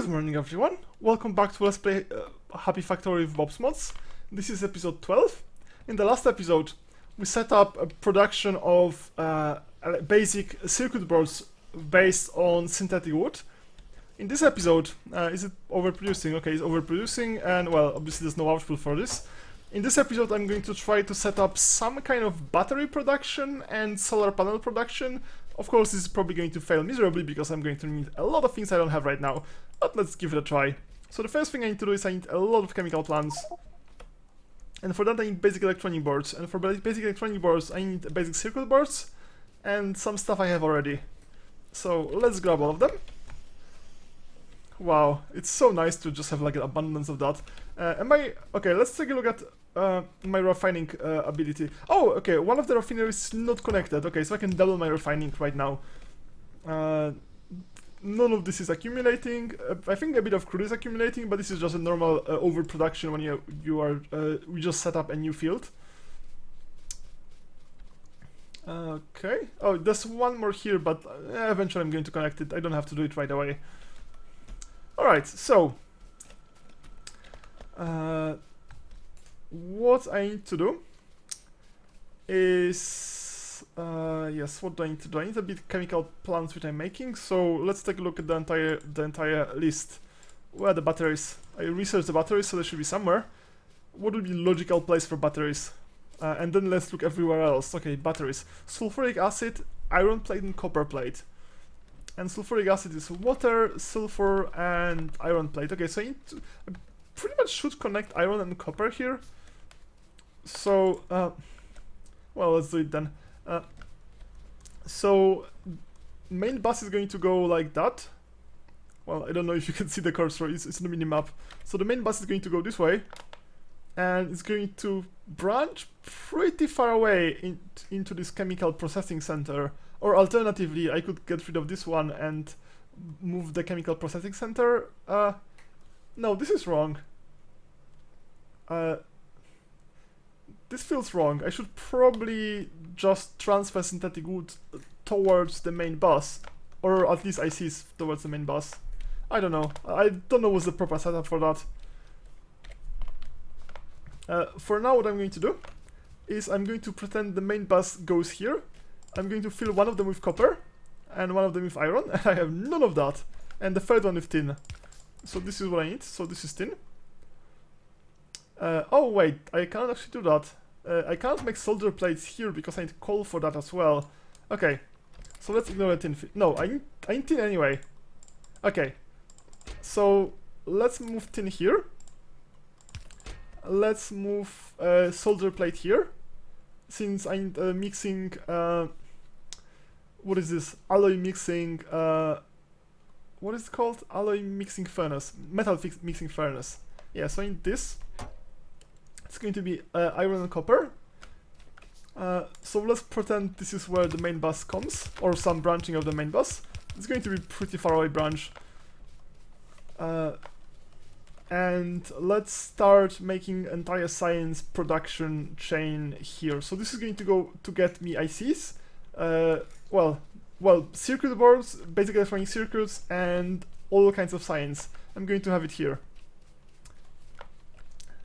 Good morning everyone, welcome back to Let's Play Happy Factorio with Bob's Mods. This is episode 12. In the last episode we set up a production of basic circuit boards based on synthetic wood. In this episode, is it overproducing? Okay, it's overproducing and well, obviously there's no output for this. In this episode I'm going to try to set up some kind of battery production and solar panel production. Of course this is probably going to fail miserably because I'm going to need a lot of things I don't have right now, but let's give it a try. So the first thing I need to do is I need a lot of chemical plants. And for that I need basic electronic boards, and for basic electronic boards I need basic circuit boards and some stuff I have already. So let's grab all of them. Wow, it's so nice to just have like an abundance of that. Okay, let's take a look at my refining ability. Oh, okay, one of the refineries is not connected. Okay, so I can double my refining right now. None of this is accumulating. I think a bit of crude is accumulating, but this is just a normal overproduction when we just set up a new field. Okay. Oh, there's one more here, but eventually I'm going to connect it. I don't have to do it right away. Alright, so what I need to do is yes, what do I need to do? I need a bit chemical plants which I'm making, so let's take a look at the entire list. Where are the batteries? I researched the batteries, so they should be somewhere. What would be logical place for batteries? And then let's look everywhere else. Okay, batteries. Sulfuric acid, iron plate and copper plate. And sulfuric acid is water, sulfur, and iron plate. Okay, so I pretty much should connect iron and copper here. So, well, let's do it then. So, main bus is going to go like that. Well, I don't know if you can see the cursor, it's on the mini-map. So the main bus is going to go this way. And it's going to branch pretty far away into this chemical processing center. Or alternatively, I could get rid of this one and move the chemical processing center. No, this is wrong. This feels wrong. I should probably just transfer synthetic wood towards the main bus. Or at least ICs towards the main bus. I don't know. I don't know what's the proper setup for that. For now, what I'm going to do is I'm going to pretend the main bus goes here. I'm going to fill one of them with copper and one of them with iron, and I have none of that. And the third one with tin. So this is what I need. So this is tin. Oh wait, I cannot actually do that. I cannot make solder plates here because I need coal for that as well. Okay, so let's ignore the tin. No, I need tin anyway. Okay, so let's move tin here. Let's move solder plate here. Since I'm mixing, what is this? Alloy mixing, what is it called? Alloy mixing furnace, metal mixing furnace. Yeah, so I need this. It's going to be iron and copper. So let's pretend this is where the main bus comes, or some branching of the main bus. It's going to be pretty far away branch. And let's start making entire science production chain here. So this is going to go to get me ICs, well, circuit boards, basic electronic circuits, and all kinds of science. I'm going to have it here.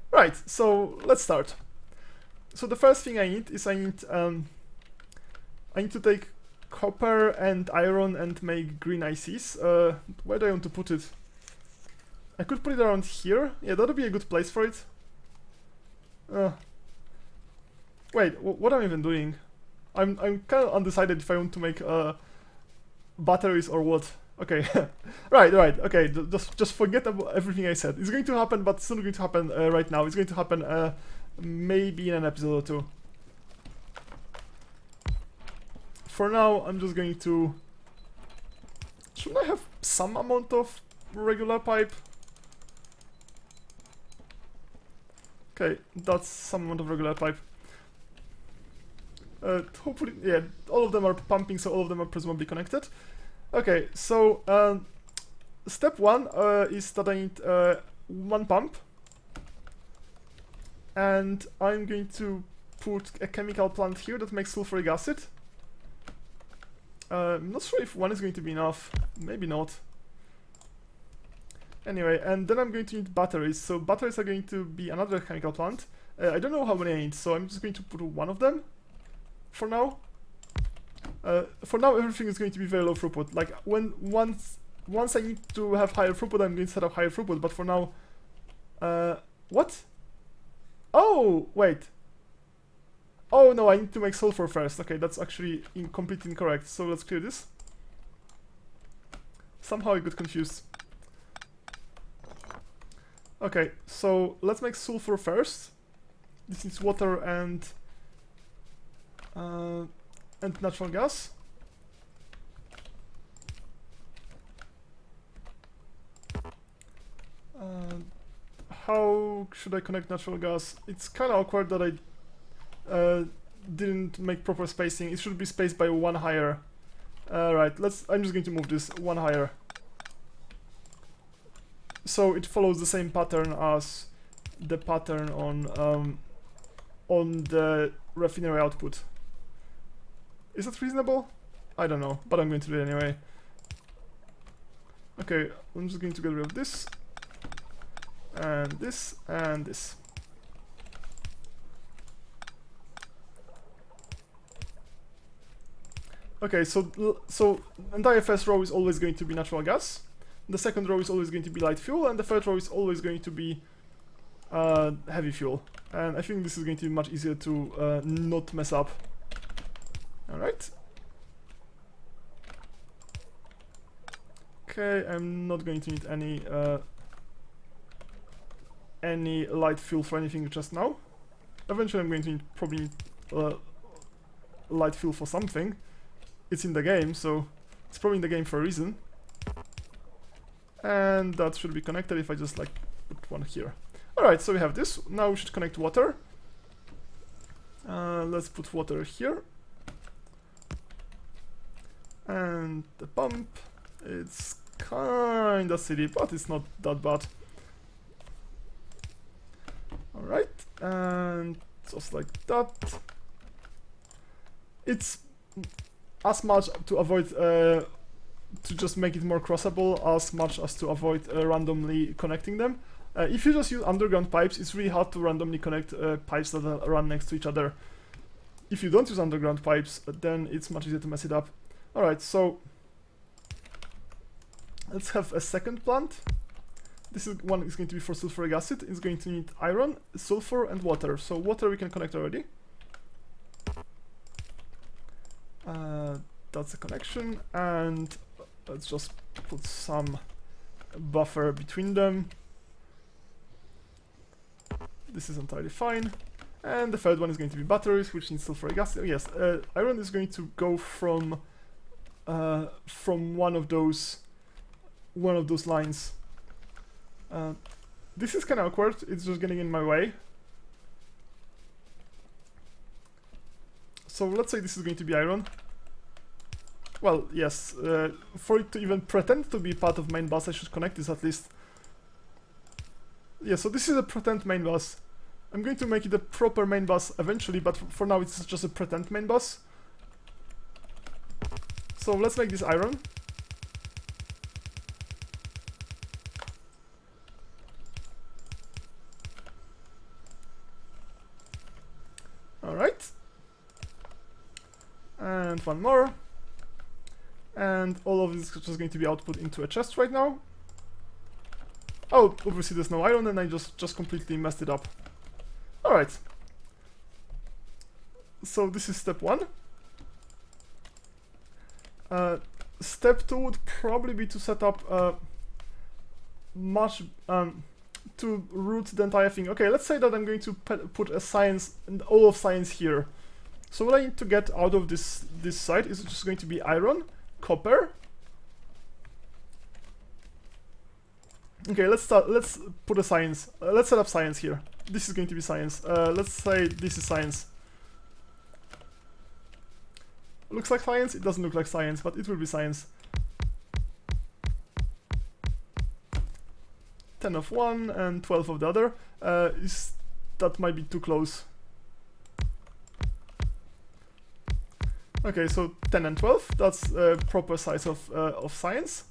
Right, so let's start. So the first thing I need is I need to take copper and iron and make green ICs. Where do I want to put it? I could put it around here. Yeah, that would be a good place for it. Wait, what am I even doing? I'm kind of undecided if I want to make batteries or what. Okay, right. Okay, just forget about everything I said. It's going to happen, but it's not going to happen right now. It's going to happen maybe in an episode or two. For now, I'm just going to. Shouldn't I have some amount of regular pipe? Okay, that's some amount of regular pipe. Hopefully, yeah, all of them are pumping, so all of them are presumably connected. Okay, so step one is that I need one pump. And I'm going to put a chemical plant here that makes sulfuric acid. I'm not sure if one is going to be enough. Maybe not. Anyway, and then I'm going to need batteries. So batteries are going to be another chemical plant. I don't know how many I need, so I'm just going to put one of them for now. For now, everything is going to be very low throughput. Like once I need to have higher throughput, I'm going to set up higher throughput. But for now, what? Oh, wait. Oh no, I need to make sulfur first. Okay, that's actually completely incorrect. So let's clear this. Somehow I got confused. Okay, so let's make sulfur first. This needs water and natural gas. How should I connect natural gas? It's kind of awkward that I didn't make proper spacing. It should be spaced by one higher. Right, I'm just going to move this one higher. So it follows the same pattern as the pattern on the refinery output. Is that reasonable? I don't know, but I'm going to do it anyway. Okay, I'm just going to get rid of this. And this, and this. Okay, so entire first row is always going to be natural gas. The second row is always going to be light fuel, and the third row is always going to be heavy fuel. And I think this is going to be much easier to not mess up. Alright. Okay, I'm not going to need any light fuel for anything just now. Eventually I'm going to need probably light fuel for something. It's in the game, so it's probably in the game for a reason. And that should be connected if I just like put one here. Alright, so we have this. Now we should connect water. Let's put water here. And the pump. It's kinda silly, but it's not that bad. Alright, and just like that. It's as much to avoid to just make it more crossable as much as to avoid randomly connecting them. If you just use underground pipes, it's really hard to randomly connect pipes that run next to each other. If you don't use underground pipes, then it's much easier to mess it up. Alright, so let's have a second plant. This one is going to be for sulfuric acid. It's going to need iron, sulfur, and water. So water we can connect already. That's a connection, and let's just put some buffer between them. This is entirely fine. And the third one is going to be batteries, which needs sulfuric acid. Oh, yes, iron is going to go from one of those lines. This is kind of awkward. It's just getting in my way. So let's say this is going to be iron. Well, yes, for it to even pretend to be part of main bus, I should connect this at least. Yeah, so this is a pretend main bus. I'm going to make it a proper main bus eventually, but for now it's just a pretend main bus. So let's make this iron. Alright. And one more. And all of this is just going to be output into a chest right now. Oh, obviously there's no iron and I just completely messed it up. Alright. So this is step 1. Step 2 would probably be to set up to root the entire thing. Okay, let's say that I'm going to put a science and all of science here. So what I need to get out of this site is just going to be iron, copper. Okay, let's put a science. Let's set up science here. This is going to be science. Let's say this is science. Looks like science? It doesn't look like science, but it will be science. 10 of one and 12 of the other. That might be too close. Okay, so 10 and 12, that's a proper size of science.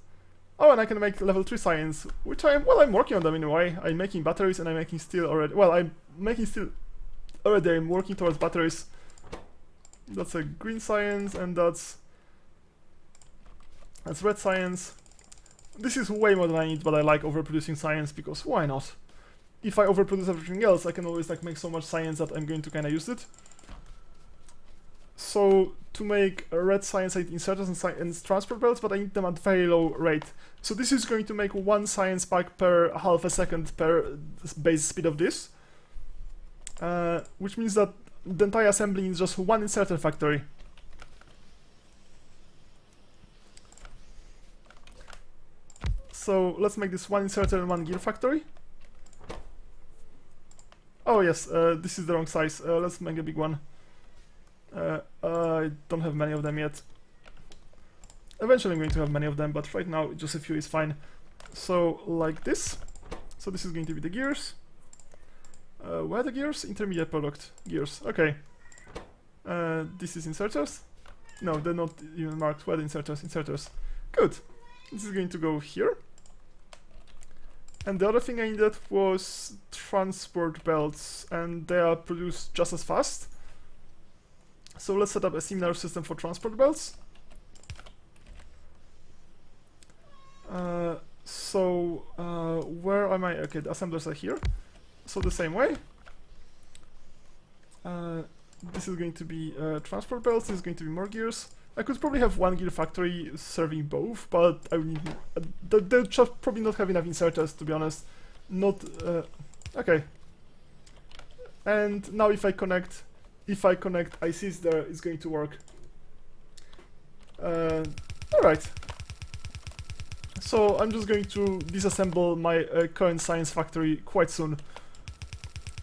Oh, and I can make level 3 science, which I'm working on them in a way. I'm making batteries and I'm making steel already. Well, I'm making steel already. I'm working towards batteries. That's a green science, and that's red science. This is way more than I need, but I like overproducing science because why not? If I overproduce everything else, I can always like make so much science that I'm going to kind of use it. So to make a red science, I need inserters and transport belts, but I need them at very low rate. So this is going to make 1 science pack per half a second per base speed of this, which means that the entire assembly is just 1 inserter factory. So let's make this 1 inserter and 1 gear factory. Oh yes, this is the wrong size. Let's make a big one. I don't have many of them yet. Eventually I'm going to have many of them, but right now just a few is fine. So like this. So this is going to be the gears. Where are the gears? Intermediate product gears. Okay. This is inserters. No, they're not even marked. Where are the inserters? Inserters. Good. This is going to go here. And the other thing I needed was transport belts, and they are produced just as fast. So let's set up a similar system for transport belts. Where am I? Okay, the assemblers are here. So the same way. This is going to be transport belts, this is going to be more gears. I could probably have 1 gear factory serving both, but I would need... they'll just probably not have enough inserters, to be honest. Not... okay. And now if I connect ICs there, it's going to work. Alright. So I'm just going to disassemble my current science factory quite soon.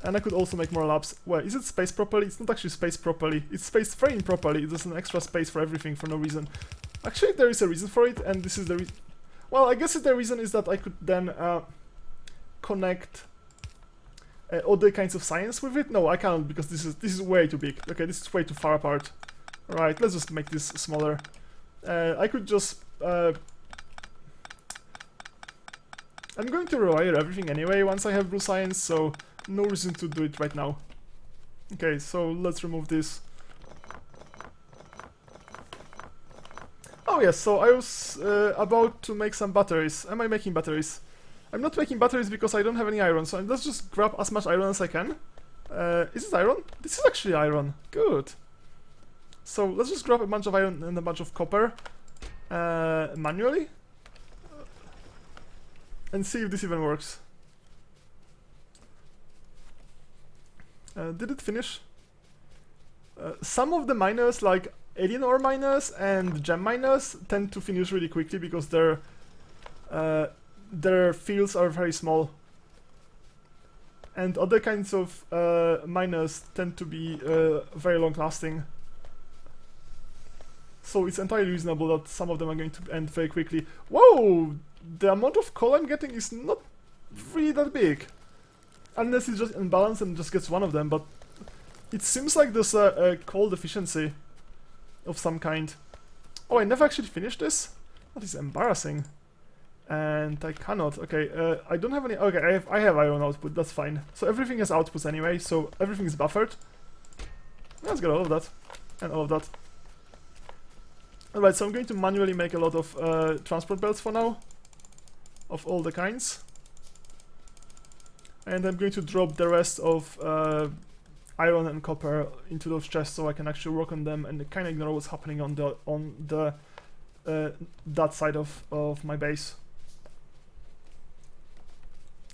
And I could also make more labs. Well, is it spaced properly? It's not actually spaced properly. It's spaced very improperly. There's an extra space for everything for no reason. Actually, there is a reason for it, and this is the reason. Well, I guess the reason is that I could then connect other kinds of science with it. No, I cannot because this is way too big. Okay, this is way too far apart. Alright, let's just make this smaller. I could just... I'm going to rewire everything anyway once I have blue science, so no reason to do it right now. Okay, so let's remove this. Oh yes, so I was about to make some batteries. Am I making batteries? I'm not making batteries because I don't have any iron, so let's just grab as much iron as I can. Is this iron? This is actually iron. Good. So let's just grab a bunch of iron and a bunch of copper manually. And see if this even works. Did it finish? Some of the miners, like alien ore miners and gem miners, tend to finish really quickly because their fields are very small. And other kinds of miners tend to be very long lasting. So it's entirely reasonable that some of them are going to end very quickly. Whoa! The amount of coal I'm getting is not really that big. Unless it's just imbalanced and just gets one of them, but it seems like there's a coal deficiency of some kind. Oh, I never actually finished this? That is embarrassing. And I cannot. Okay, I don't have any... Okay, I have iron output, that's fine. So everything has outputs anyway, so everything is buffered. Let's get all of that. And all of that. Alright, so I'm going to manually make a lot of transport belts for now. Of all the kinds. And I'm going to drop the rest of iron and copper into those chests so I can actually work on them and kind of ignore what's happening on the that side of my base.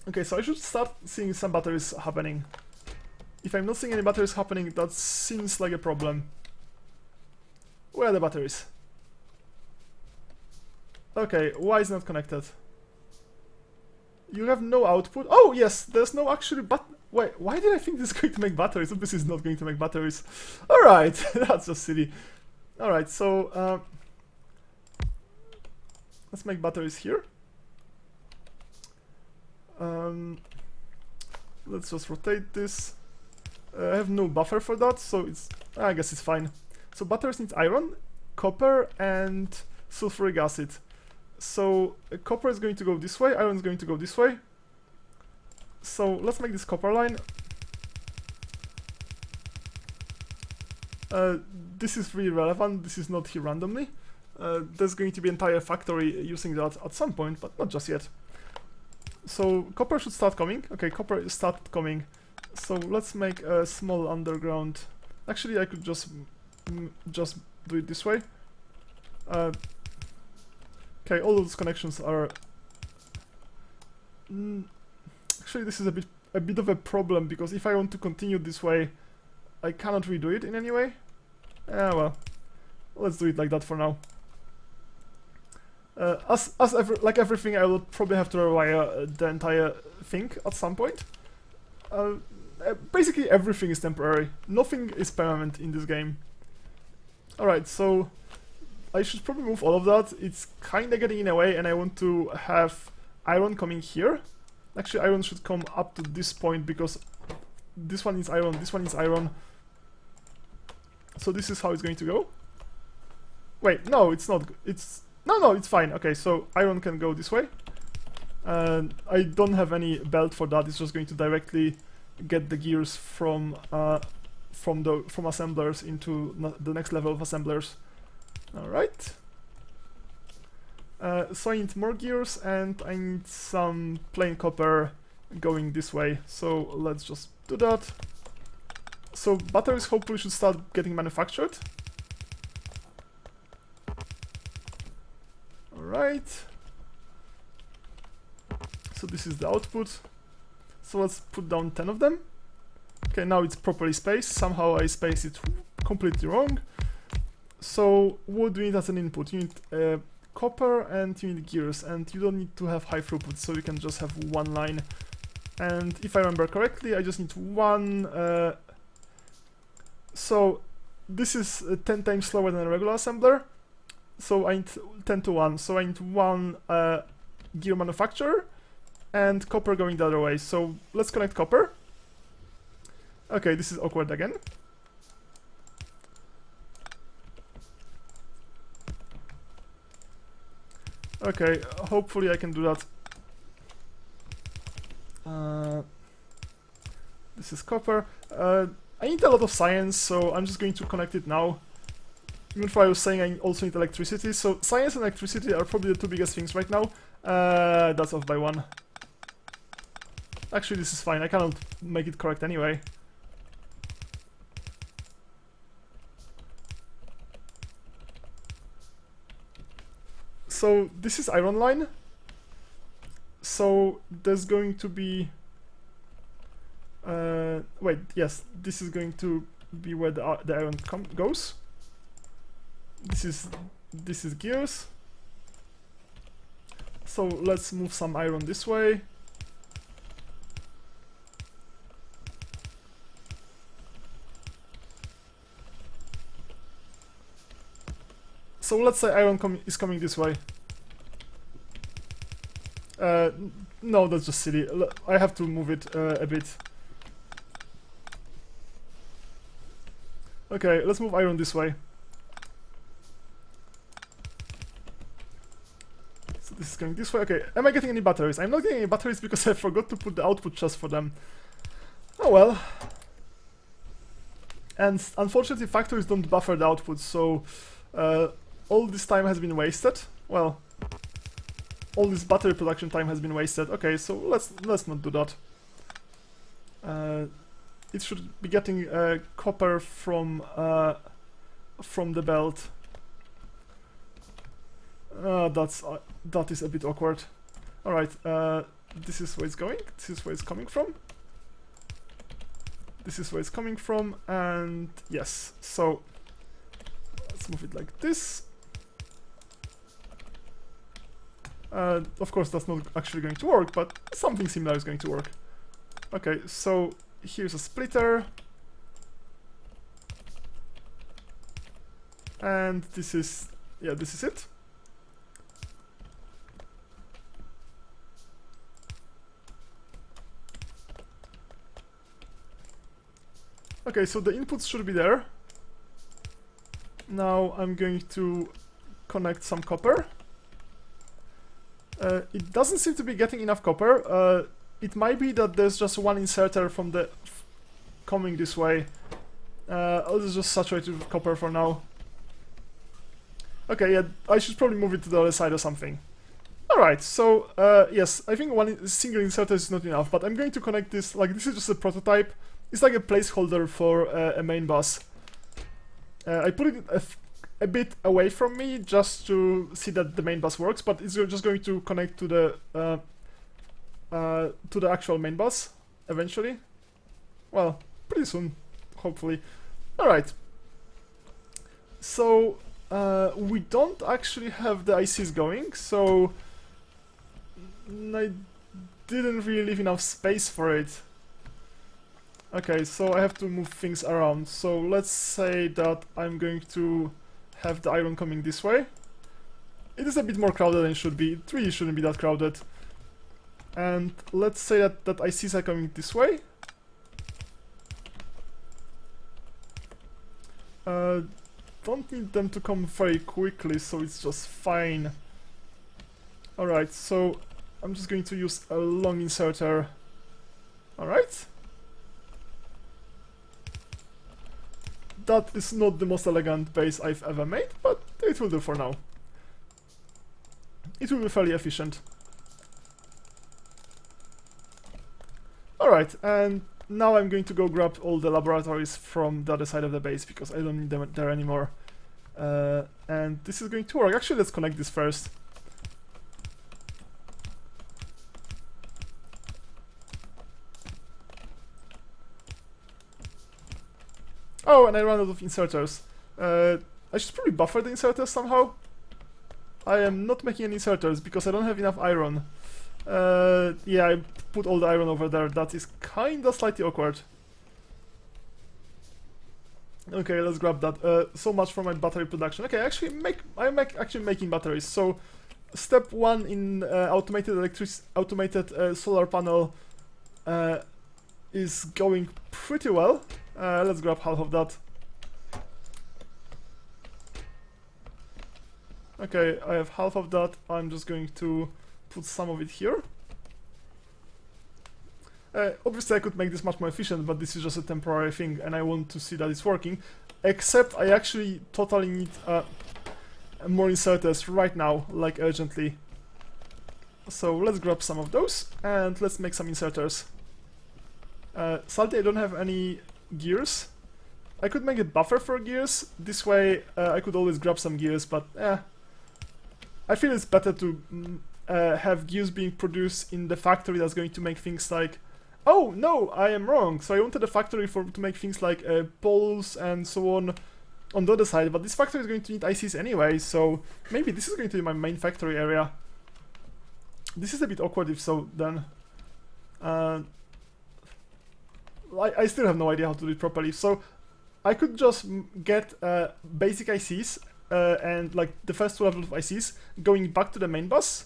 Okay, so I should start seeing some batteries happening. If I'm not seeing any batteries happening, that seems like a problem. Where are the batteries? Okay, why is it not connected? You have no output. Oh yes, there's no actually wait, why did I think this is going to make batteries? This is not going to make batteries. Alright, that's just silly. Alright, so let's make batteries here. Let's just rotate this. I have no buffer for that, so I guess it's fine. So batteries need iron, copper, and sulfuric acid. So copper is going to go this way, iron is going to go this way. So let's make this copper line. This is really relevant, this is not here randomly. There's going to be an entire factory using that at some point, but not just yet. So copper should start coming. Okay, copper started coming. So let's make a small underground. Actually, I could just do it this way. Okay, all those connections are. Actually, this is a bit of a problem, because if I want to continue this way, I cannot redo it in any way. Well, let's do it like that for now. Like everything, I will probably have to rewire the entire thing at some point. Basically, everything is temporary. Nothing is permanent in this game. Alright, so I should probably move all of that. It's kinda getting in the way, and I want to have iron coming here. Actually, iron should come up to this point, because this one is iron, this one is iron. So this is how it's going to go. Wait, no, it's not. No, it's fine. Okay, so iron can go this way. And I don't have any belt for that. It's just going to directly get the gears from assemblers into the next level of assemblers. All right. So I need more gears, and I need some plain copper going this way. So let's just do that. So batteries hopefully should start getting manufactured. Alright. So this is the output. So let's put down 10 of them. Okay, now it's properly spaced. Somehow I spaced it completely wrong. So what do you need as an input? You need copper and you need gears, and you don't need to have high throughput, so you can just have one line. And if I remember correctly, I just need one. So this is 10 times slower than a regular assembler. So I need 10 to 1. So I need one gear manufacturer and copper going the other way. So let's connect copper. Okay, this is awkward again. Okay, hopefully I can do that. This is copper. I need a lot of science, so I'm just going to connect it now. Even though I was saying I also need electricity, so science and electricity are probably the two biggest things right now. That's off by 1. Actually, this is fine, I cannot make it correct anyway. So this is iron line. So there's going to be... wait, yes, this is going to be where the iron goes. This is gears. So let's move some iron this way. So let's say iron is coming this way. No, that's just silly. I have to move it a bit. Okay, let's move iron this way. So this is going this way. Okay, am I getting any batteries? I'm not getting any batteries because I forgot to put the output chest for them. Oh well. And unfortunately factories don't buffer the output, so all this time has been wasted. Well, all this battery production time has been wasted. Okay, so let's not do that. It should be getting copper from the belt. That is a bit awkward. All right, this is where it's going. This is where it's coming from. This is where it's coming from, and yes. So let's move it like this. Of course, that's not actually going to work, but something similar is going to work. Okay, so here's a splitter. And this is, yeah, this is it. Okay, so the inputs should be there. Now I'm going to connect some copper. It doesn't seem to be getting enough copper. It might be that there's just one inserter from the coming this way. I'll just saturate it with copper for now. Okay, yeah, I should probably move it to the other side or something. Alright, so yes, I think one single inserter is not enough, but I'm going to connect this, like this is just a prototype. It's like a placeholder for a main bus. I put it a bit away from me just to see that the main bus works, but it's just going to connect to the actual main bus eventually. Well, pretty soon, hopefully. Alright. So we don't actually have the ICs going, so I didn't really leave enough space for it. Okay, so I have to move things around. So let's say that I'm going to have the iron coming this way. It is a bit more crowded than it should be. It really shouldn't be that crowded. And let's say that ICs are coming this way. Don't need them to come very quickly, so it's just fine. Alright, so I'm just going to use a long inserter. Alright. That is not the most elegant base I've ever made, but it will do for now. It will be fairly efficient. Alright, and now I'm going to go grab all the laboratories from the other side of the base, because I don't need them there anymore. And this is going to work. Actually, let's connect this first. Oh, and I ran out of inserters. I should probably buffer the inserters somehow. I am not making any inserters because I don't have enough iron. Yeah, I put all the iron over there. That is kinda slightly awkward. Okay, let's grab that. So much for my battery production. Okay, I'm actually making batteries. So, step 1 in automated solar panel is going pretty well. Let's grab half of that. Okay, I have half of that. I'm just going to put some of it here. Obviously I could make this much more efficient, but this is just a temporary thing and I want to see that it's working. Except I actually totally need more inserters right now, like urgently. So let's grab some of those and let's make some inserters. Sadly I don't have any gears. I could make a buffer for gears. This way I could always grab some gears, but I feel it's better to have gears being produced in the factory that's going to make things like... Oh, no, I am wrong. So I wanted a factory to make things like poles and so on the other side, but this factory is going to need ICs anyway, so maybe this is going to be my main factory area. This is a bit awkward if so, then. I still have no idea how to do it properly, so I could just get basic ICs and like the first 2 levels of ICs going back to the main bus.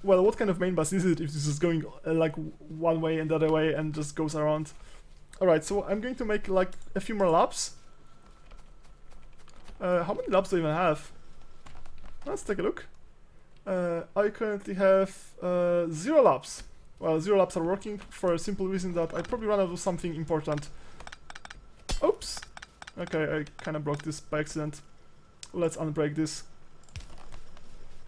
Well, what kind of main bus is it if this is going like one way and the other way and just goes around? Alright, so I'm going to make like a few more laps. How many laps do I even have? Let's take a look. I currently have 0 laps. Well, 0 laps are working for a simple reason that I probably ran out of something important. Oops. Okay, I kind of broke this by accident. Let's unbreak this.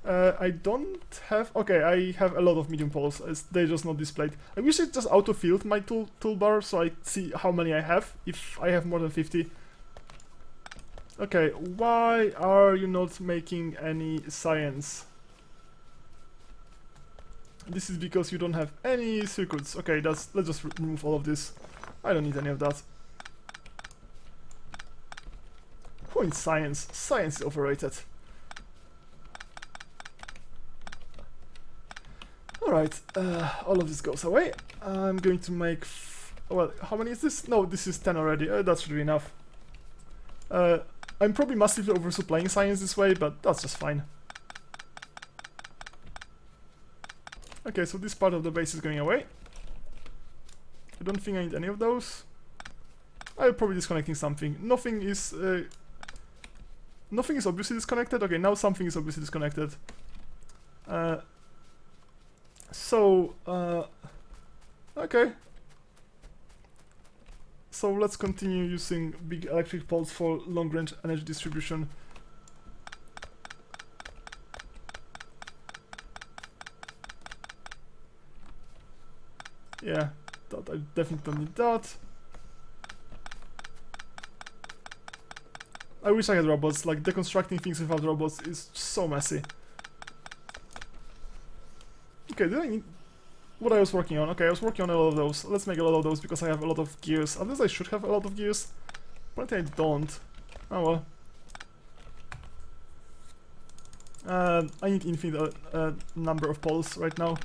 I don't have... Okay, I have a lot of medium poles. They're just not displayed. I wish it just auto-filled my toolbar so I see how many I have, if I have more than 50. Okay, why are you not making any science? This is because you don't have any circuits. Okay, let's just remove all of this. I don't need any of that. Who needs science? Science is overrated. Alright, all of this goes away. I'm going to make... well, how many is this? No, this is 10 already. That should be enough. I'm probably massively oversupplying science this way, but that's just fine. Okay, so this part of the base is going away. I don't think I need any of those. I'm probably disconnecting something. Nothing is obviously disconnected. Okay, now something is obviously disconnected. So, okay. So let's continue using big electric poles for long-range energy distribution. Yeah, that I definitely don't need that. I wish I had robots. Like, deconstructing things without robots is so messy. Okay, did I need... What I was working on? Okay, I was working on a lot of those. Let's make a lot of those because I have a lot of gears. At least I should have a lot of gears. But I don't. Oh well. I need infinite number of poles right now.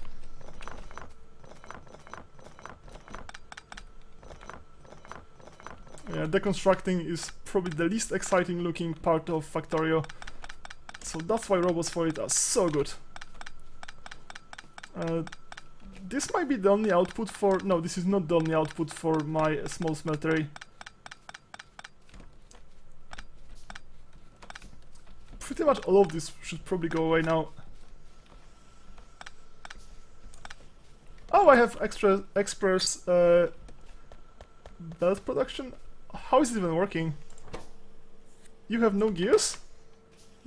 Yeah, deconstructing is probably the least exciting looking part of Factorio. So that's why robots for it are so good. This might be the only output for... No, this is not the only output for my small smeltery. Pretty much all of this should probably go away now. Oh, I have express belt production. How is it even working? You have no gears?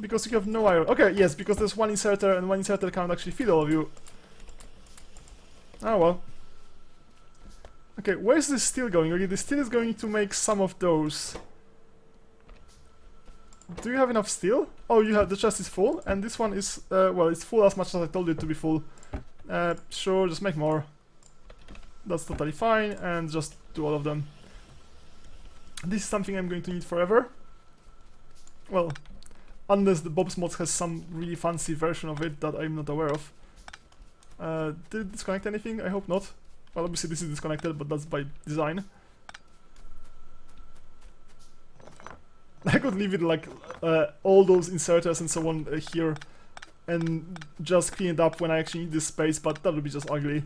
Because you have no iron. Okay, yes, because there's one inserter and one inserter can't actually feed all of you. Oh well. Okay, where's the steel going? Okay, the steel is going to make some of those. Do you have enough steel? Oh, you have, the chest is full, and this one is, well, it's full as much as I told it to be full. Sure, just make more. That's totally fine, and just do all of them. This is something I'm going to need forever. Well, unless the Bob's Mods has some really fancy version of it that I'm not aware of. Did it disconnect anything? I hope not. Well, obviously this is disconnected, but that's by design. I could leave it like all those inserters and so on here and just clean it up when I actually need this space, but that would be just ugly.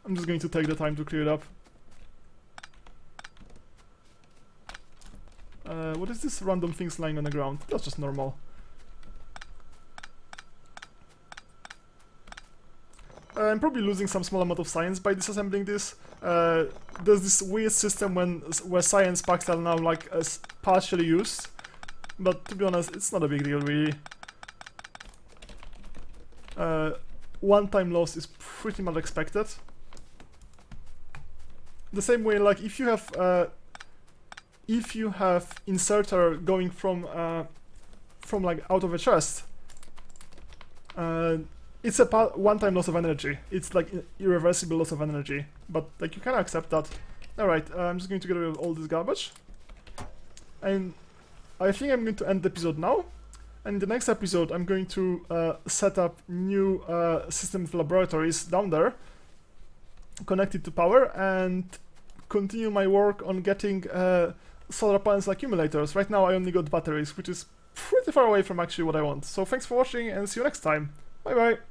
I'm just going to take the time to clear it up. What is this random things lying on the ground? That's just normal. I'm probably losing some small amount of science by disassembling this. There's this weird system where science packs are now like partially used, but to be honest, it's not a big deal really. One-time loss is pretty much expected. The same way, like if you have inserter going from like out of a chest, it's a one-time loss of energy. It's like irreversible loss of energy, but like you can accept that. Alright, I'm just going to get rid of all this garbage. And I think I'm going to end the episode now. And in the next episode, I'm going to set up new system of laboratories down there, connected to power, and continue my work on getting solar panels accumulators. Right now I only got batteries, which is pretty far away from actually what I want. So thanks for watching and see you next time. Bye bye!